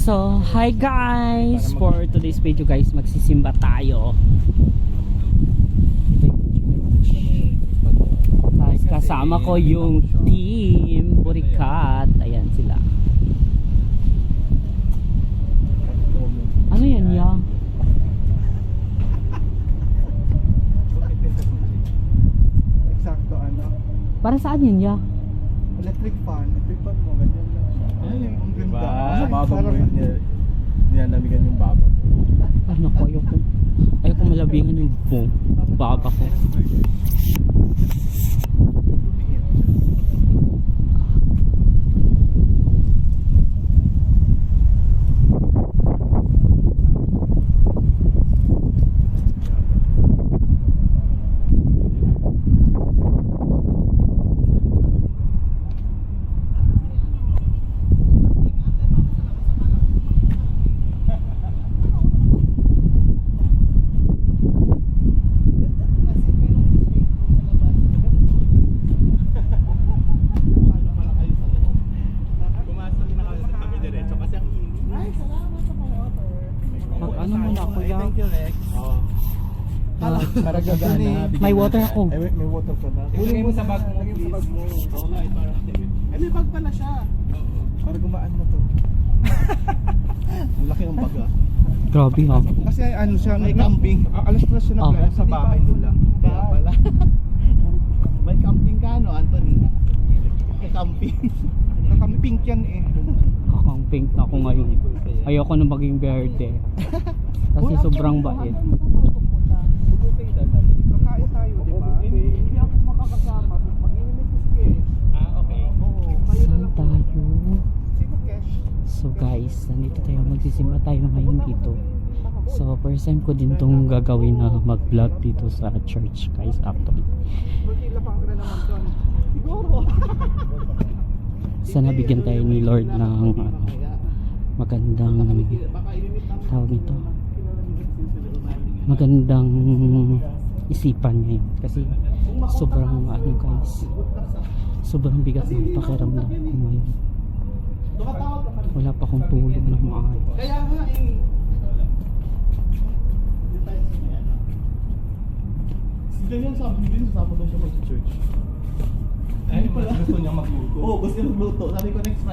So, hi guys! For today's video guys, magsisimba tayo. Tapos kasama ko yung team Burikat. Ayan sila. Ano yan ya? Eksakto ano? Para saan yan ya? Electric fan mo, ganyan lang siya. Ay, ang ganda. Diba? Ay, Baba mo parang- yun, nilalamigan yung baba. Ano ko, ayoko malabingan yung baba ko. Ano mo na kuya? Thank you, Rex. Oo. Maragagana. May water ako. Ay, may water ka na. Ilagay mo sa bag mo, Ilagay mo sa bag mo. Oo nga, para Eh, may bag pala siya. para gumaan na to. Ang laki ng bag ah. Grabe ha. Kasi ano siya, May camping. Alas na siya na Oh. plano sa bahay nila. Kaya pala. May camping ka no, Anthony? May camping. Nakampink yan eh. Kakang pink na ako ngayon. Ayoko na maging verde. Kasi sobrang bait. Kakain tayo, di ba? Hindi ako makakasama. Mag-iinit si Kesh. Okay. Oo, kayo na Saan lang. tayo? Sino Kesh? So guys, nandito tayo, magsisimba tayo ngayon dito. So first time ko din tong gagawin na mag-vlog dito sa church guys actually. Magkilapang ka na naman doon. Siguro. Sana bigyan tayo ni Lord ng magandang tawag nito. Magandang isipan ngayon kasi sobrang ano guys. Sobrang bigat ng pakiramdam ko ngayon. Wala pa akong tulog na maayos. Kaya nga eh. Si Ganyan sabi din, sasama daw siya mag-church. Ay, pala. Gusto niya magluto. Oo, gusto niya magluto. Sabi ko next Friday.